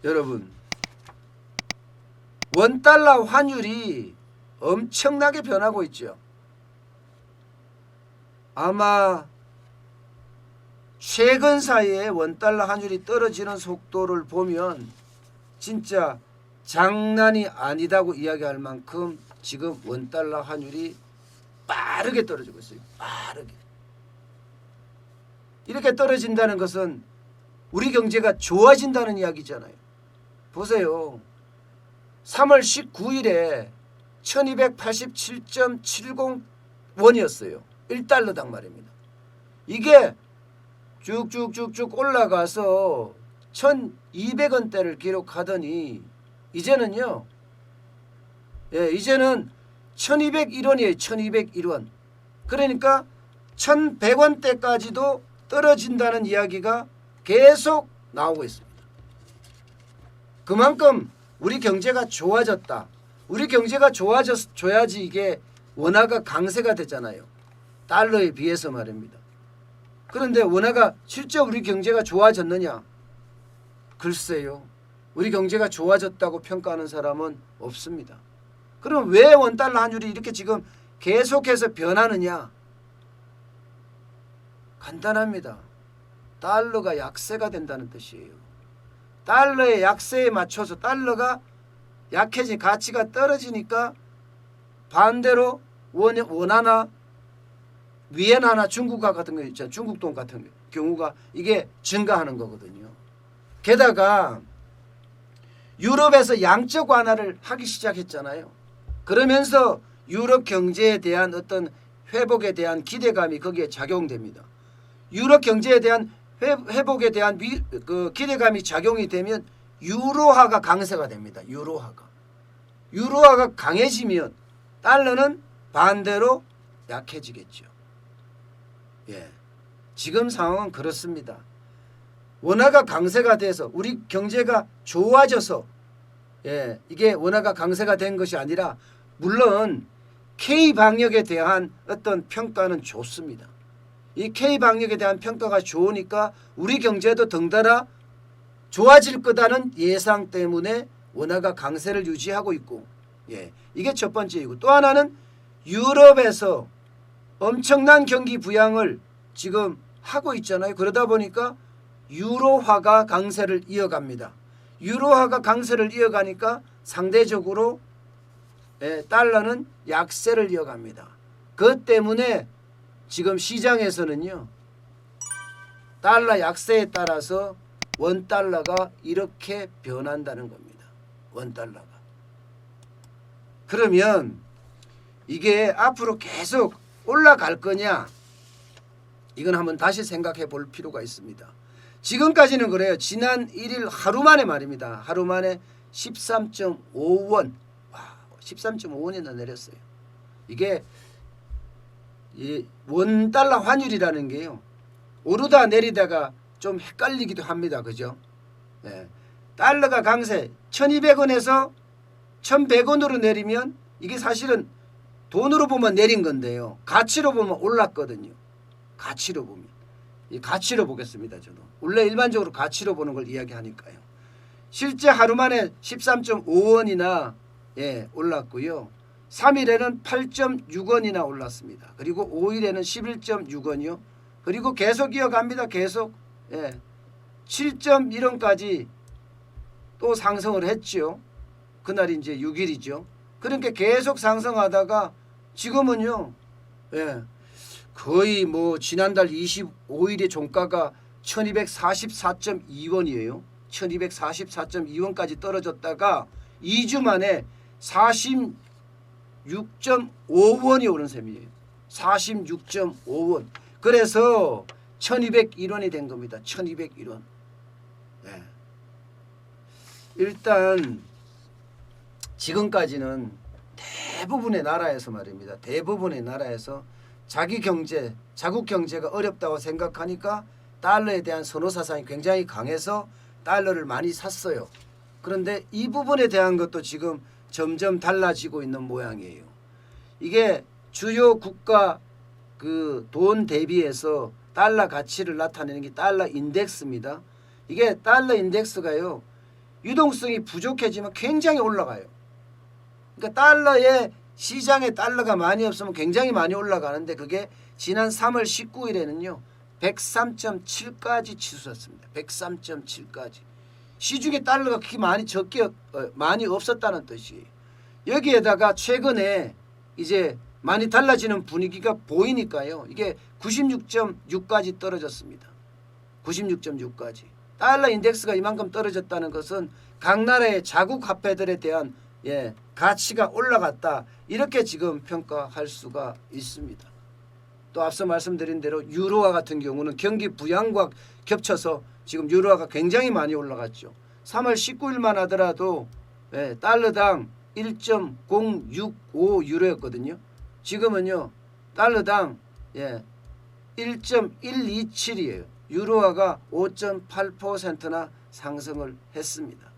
여러분, 원달러 환율이 엄청나게 변하고 있죠. 아마 최근 사이에 원달러 환율이 떨어지는 속도를 보면 진짜 장난이 아니다고 이야기할 만큼 지금 원달러 환율이 빠르게 떨어지고 있어요. 빠르게. 이렇게 떨어진다는 것은 우리 경제가 좋아진다는 이야기잖아요. 보세요. 3월 19일에 1287.70 원이었어요. 1달러당 말입니다. 이게 쭉쭉쭉쭉 올라가서 1200원대를 기록하더니 이제는요. 이제는 1201원이에요. 1201원. 그러니까 1100원대까지도 떨어진다는 이야기가 계속 나오고 있습니다. 그만큼 우리 경제가 좋아졌다. 우리 경제가 좋아져야지 이게 원화가 강세가 되잖아요. 달러에 비해서 말입니다. 그런데 원화가 실제 우리 경제가 좋아졌느냐? 글쎄요. 우리 경제가 좋아졌다고 평가하는 사람은 없습니다. 그럼 왜 원달러 환율이 이렇게 지금 계속해서 변하느냐? 간단합니다. 달러가 약세가 된다는 뜻이에요. 달러의 약세에 맞춰서 달러가 약해진 가치가 떨어지니까 반대로 원화나 위엔화나 중국화 같은 거 있잖아요. 중국동 같은 경우가 이게 증가하는 거거든요. 게다가 유럽에서 양적 완화를 하기 시작했잖아요. 그러면서 유럽 경제에 대한 어떤 회복에 대한 기대감이 거기에 작용됩니다. 유럽 경제에 대한 회복에 대한 기대감이 작용이 되면 유로화가 강세가 됩니다. 유로화가 강해지면 달러는 반대로 약해지겠죠. 지금 상황은 그렇습니다. 원화가 강세가 돼서 우리 경제가 좋아져서 이게 원화가 강세가 된 것이 아니라 물론 K방역에 대한 어떤 평가는 좋습니다. 이 K방역에 대한 평가가 좋으니까 우리 경제도 덩달아 좋아질 거다는 예상 때문에 원화가 강세를 유지하고 있고 이게 첫 번째이고 또 하나는 유럽에서 엄청난 경기 부양을 지금 하고 있잖아요. 그러다 보니까 유로화가 강세를 이어갑니다. 유로화가 강세를 이어가니까 상대적으로 달러는 약세를 이어갑니다. 그것 때문에 지금 시장에서는요. 달러 약세에 따라서 원달러가 이렇게 변한다는 겁니다. 원달러가. 그러면 이게 앞으로 계속 올라갈 거냐? 이건 한번 다시 생각해 볼 필요가 있습니다. 지금까지는 그래요. 지난 1일 하루 만에 말입니다. 하루 만에 13.5원. 13.5원이나 내렸어요. 이게 원달러 환율이라는 게요. 오르다 내리다가 좀 헷갈리기도 합니다. 그죠? 달러가 강세 1200원에서 1100원으로 내리면 이게 사실은 돈으로 보면 내린 건데요. 가치로 보면 올랐거든요. 가치로 보면. 이 가치로 보겠습니다. 저도. 원래 일반적으로 가치로 보는 걸 이야기하니까요. 실제 하루 만에 13.5원이나 올랐고요. 3일에는 8.6원이나 올랐습니다. 그리고 5일에는 11.6원이요. 그리고 계속 이어갑니다. 계속 7.1원까지 또 상승을 했죠. 그날이 이제 6일이죠. 그러니까 계속 상승하다가 지금은요. 거의 뭐 지난달 25일의 종가가 1244.2원이에요. 1244.2원까지 떨어졌다가 2주 만에 46.5원이 오른 셈이에요. 46.5원. 그래서 1201원이 된 겁니다. 1201원. 일단 지금까지는 대부분의 나라에서 말입니다. 대부분의 나라에서 자기 경제, 자국 경제가 어렵다고 생각하니까 달러에 대한 선호 사상이 굉장히 강해서 달러를 많이 샀어요. 그런데 이 부분에 대한 것도 지금 점점 달라지고 있는 모양이에요. 이게 주요 국가 그 돈 대비해서 달러 가치를 나타내는 게 달러 인덱스입니다. 이게 달러 인덱스가요. 유동성이 부족해지면 굉장히 올라가요. 그러니까 달러에 시장에 달러가 많이 없으면 굉장히 많이 올라가는데 그게 지난 3월 19일에는요. 103.7까지 치솟았습니다. 103.7까지. 시중에 달러가 그렇게 많이 없었다는 뜻이에요. 여기에다가 최근에 이제 많이 달라지는 분위기가 보이니까요. 이게 96.6까지 떨어졌습니다. 96.6까지. 달러 인덱스가 이만큼 떨어졌다는 것은 각 나라의 자국 화폐들에 대한 가치가 올라갔다. 이렇게 지금 평가할 수가 있습니다. 또 앞서 말씀드린 대로 유로화 같은 경우는 경기 부양과 겹쳐서 지금 유로화가 굉장히 많이 올라갔죠. 3월 19일만 하더라도 달러당 1.065 유로였거든요. 지금은요. 달러당 1.127이에요. 유로화가 5.8%나 상승을 했습니다.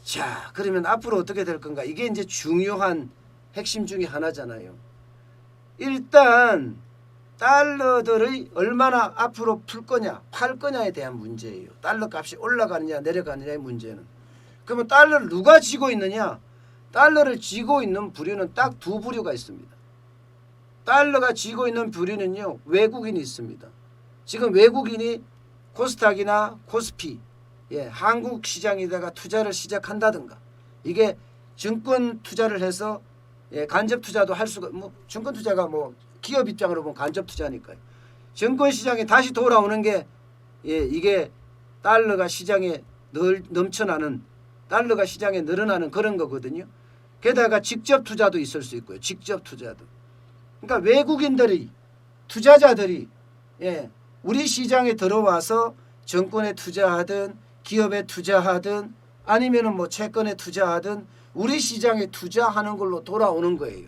자, 그러면 앞으로 어떻게 될 건가? 이게 이제 중요한 핵심 중에 하나잖아요. 일단 달러들의 얼마나 앞으로 풀 거냐, 팔 거냐에 대한 문제예요. 달러 값이 올라가느냐 내려가느냐의 문제는. 그러면 달러를 누가 쥐고 있느냐? 달러를 쥐고 있는 부류는 딱 두 부류가 있습니다. 달러가 쥐고 있는 부류는요. 외국인이 있습니다. 지금 외국인이 코스닥이나 코스피 한국 시장에다가 투자를 시작한다든가 이게 증권 투자를 해서 간접 투자도 할 수가 증권 투자가 기업 입장으로 보면 간접 투자니까요. 증권 시장에 다시 돌아오는 게 이게 달러가 시장에 넘쳐나는 달러가 시장에 늘어나는 그런 거거든요. 게다가 직접 투자도 있을 수 있고요. 직접 투자도. 그러니까 외국인들이 투자자들이 우리 시장에 들어와서 정권에 투자하든 기업에 투자하든 아니면은 채권에 투자하든 우리 시장에 투자하는 걸로 돌아오는 거예요.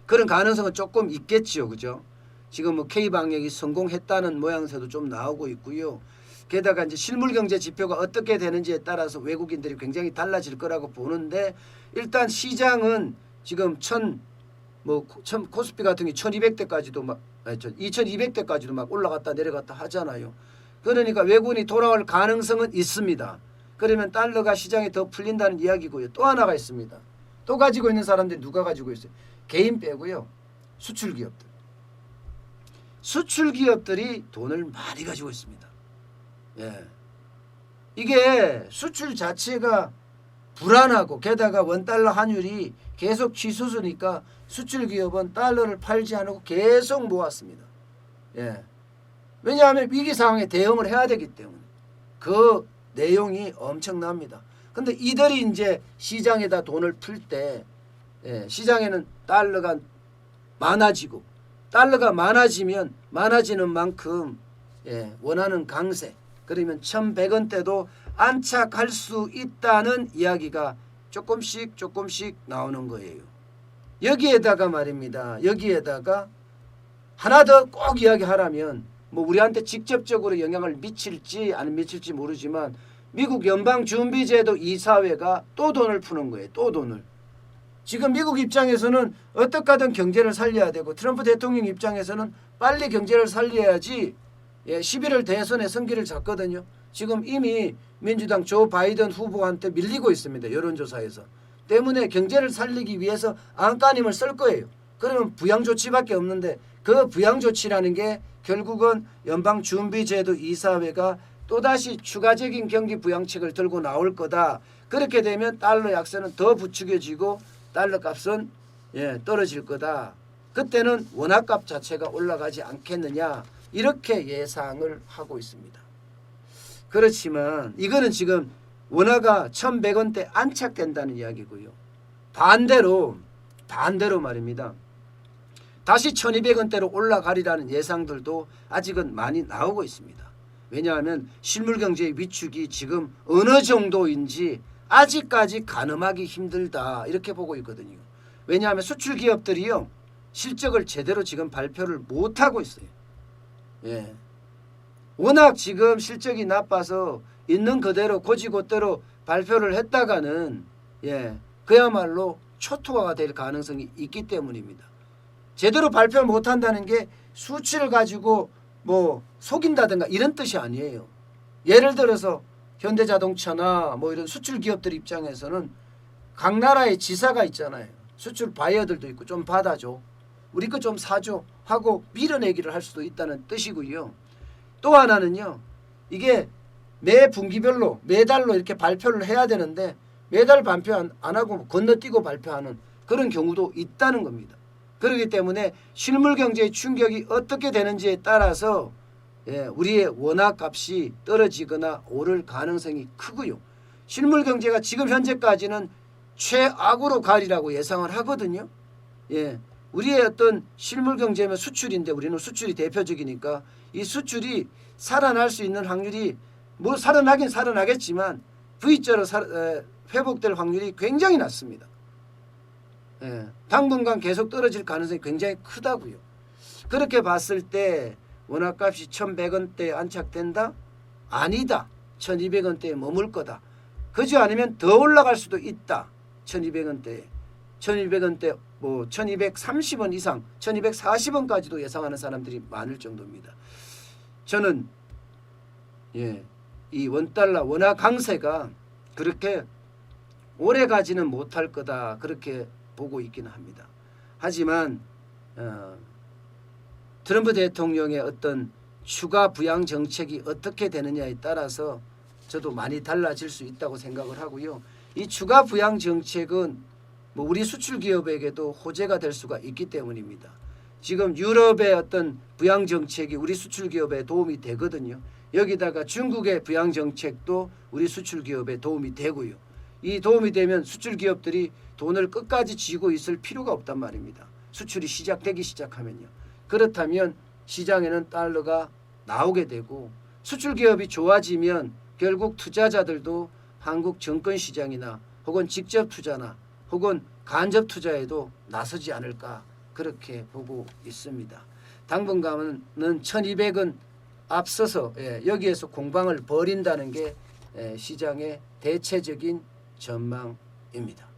그런 가능성은 조금 있겠지요. 그죠? 지금 K방역이 성공했다는 모양새도 좀 나오고 있고요. 게다가 이제 실물 경제 지표가 어떻게 되는지에 따라서 외국인들이 굉장히 달라질 거라고 보는데 일단 시장은 지금 코스피 같은 게 1200대까지도 2200대까지도 막 올라갔다 내려갔다 하잖아요. 그러니까 외국인이 돌아올 가능성은 있습니다. 그러면 달러가 시장에 더 풀린다는 이야기고요. 또 하나가 있습니다. 또 가지고 있는 사람들이 누가 가지고 있어요? 개인 빼고요. 수출기업들. 수출기업들이 돈을 많이 가지고 있습니다. 이게 수출 자체가 불안하고 게다가 원달러 환율이 계속 치솟으니까 수출기업은 달러를 팔지 않고 계속 모았습니다. 왜냐하면 위기 상황에 대응을 해야 되기 때문에 그 내용이 엄청납니다. 근데 이들이 이제 시장에다 돈을 풀 때 시장에는 달러가 많아지고 달러가 많아지면 많아지는 만큼 원하는 강세 그러면 1100원대도 안착할 수 있다는 이야기가 조금씩 나오는 거예요. 여기에다가 말입니다. 여기에다가 하나 더 꼭 이야기하라면 우리한테 직접적으로 영향을 미칠지 안 미칠지 모르지만 미국 연방준비제도 이사회가 또 돈을 푸는 거예요. 또 돈을. 지금 미국 입장에서는 어떻게 하든 경제를 살려야 되고 트럼프 대통령 입장에서는 빨리 경제를 살려야지 11월 대선에 성기를 잡거든요. 지금 이미 민주당 조 바이든 후보한테 밀리고 있습니다. 여론조사에서. 때문에 경제를 살리기 위해서 안간힘을 쓸 거예요. 그러면 부양조치밖에 없는데 그 부양조치라는 게 결국은 연방준비제도 이사회가 또다시 추가적인 경기 부양책을 들고 나올 거다. 그렇게 되면 달러 약세는 더 부추겨지고 달러 값은 떨어질 거다. 그때는 원화값 자체가 올라가지 않겠느냐 이렇게 예상을 하고 있습니다. 그렇지만 이거는 지금 원화가 1100원대 안착된다는 이야기고요. 반대로 말입니다. 다시 1200원대로 올라가리라는 예상들도 아직은 많이 나오고 있습니다. 왜냐하면 실물경제의 위축이 지금 어느 정도인지 아직까지 가늠하기 힘들다 이렇게 보고 있거든요. 왜냐하면 수출기업들이요. 실적을 제대로 지금 발표를 못하고 있어요. 워낙 지금 실적이 나빠서 있는 그대로 고지고대로 발표를 했다가는 그야말로 초토화가 될 가능성이 있기 때문입니다. 제대로 발표를 못한다는 게 수치를 가지고 속인다든가 이런 뜻이 아니에요. 예를 들어서 현대자동차나 뭐 이런 수출 기업들 입장에서는 각 나라의 지사가 있잖아요. 수출 바이어들도 있고 좀 받아줘, 우리 거 좀 사줘 하고 밀어내기를 할 수도 있다는 뜻이고요. 또 하나는요, 이게 매 분기별로 매달로 이렇게 발표를 해야 되는데 매달 발표 안 하고 건너뛰고 발표하는 그런 경우도 있다는 겁니다. 그렇기 때문에 실물 경제의 충격이 어떻게 되는지에 따라서 우리의 원화값이 떨어지거나 오를 가능성이 크고요. 실물 경제가 지금 현재까지는 최악으로 가리라고 예상을 하거든요. 우리의 어떤 실물 경제면 수출인데 우리는 수출이 대표적이니까 이 수출이 살아날 수 있는 확률이 뭐 살아나긴 살아나겠지만 V자로 회복될 확률이 굉장히 낮습니다. 당분간 계속 떨어질 가능성이 굉장히 크다고요. 그렇게 봤을 때 원화값이 1,100원대에 안착된다? 아니다. 1,200원대에 머물 거다. 그지 않으면 더 올라갈 수도 있다. 1,200원대에. 1,200원대 뭐 1,230원 이상 1,240원까지도 예상하는 사람들이 많을 정도입니다. 저는 이 원달러 원화 강세가 그렇게 오래 가지는 못할 거다 그렇게 보고 있기는 합니다. 하지만 트럼프 대통령의 어떤 추가 부양 정책이 어떻게 되느냐에 따라서 저도 많이 달라질 수 있다고 생각을 하고요. 이 추가 부양 정책은 뭐 우리 수출 기업에게도 호재가 될 수가 있기 때문입니다. 지금 유럽의 어떤 부양 정책이 우리 수출 기업에 도움이 되거든요. 여기다가 중국의 부양 정책도 우리 수출 기업에 도움이 되고요. 이 도움이 되면 수출 기업들이 돈을 끝까지 쥐고 있을 필요가 없단 말입니다. 수출이 시작되기 시작하면요. 그렇다면 시장에는 달러가 나오게 되고 수출 기업이 좋아지면 결국 투자자들도 한국 정권 시장이나 혹은 직접 투자나 혹은 간접 투자에도 나서지 않을까 그렇게 보고 있습니다. 당분간은 1,200원 앞서서 여기에서 공방을 벌인다는 게 시장의 대체적인 전망입니다.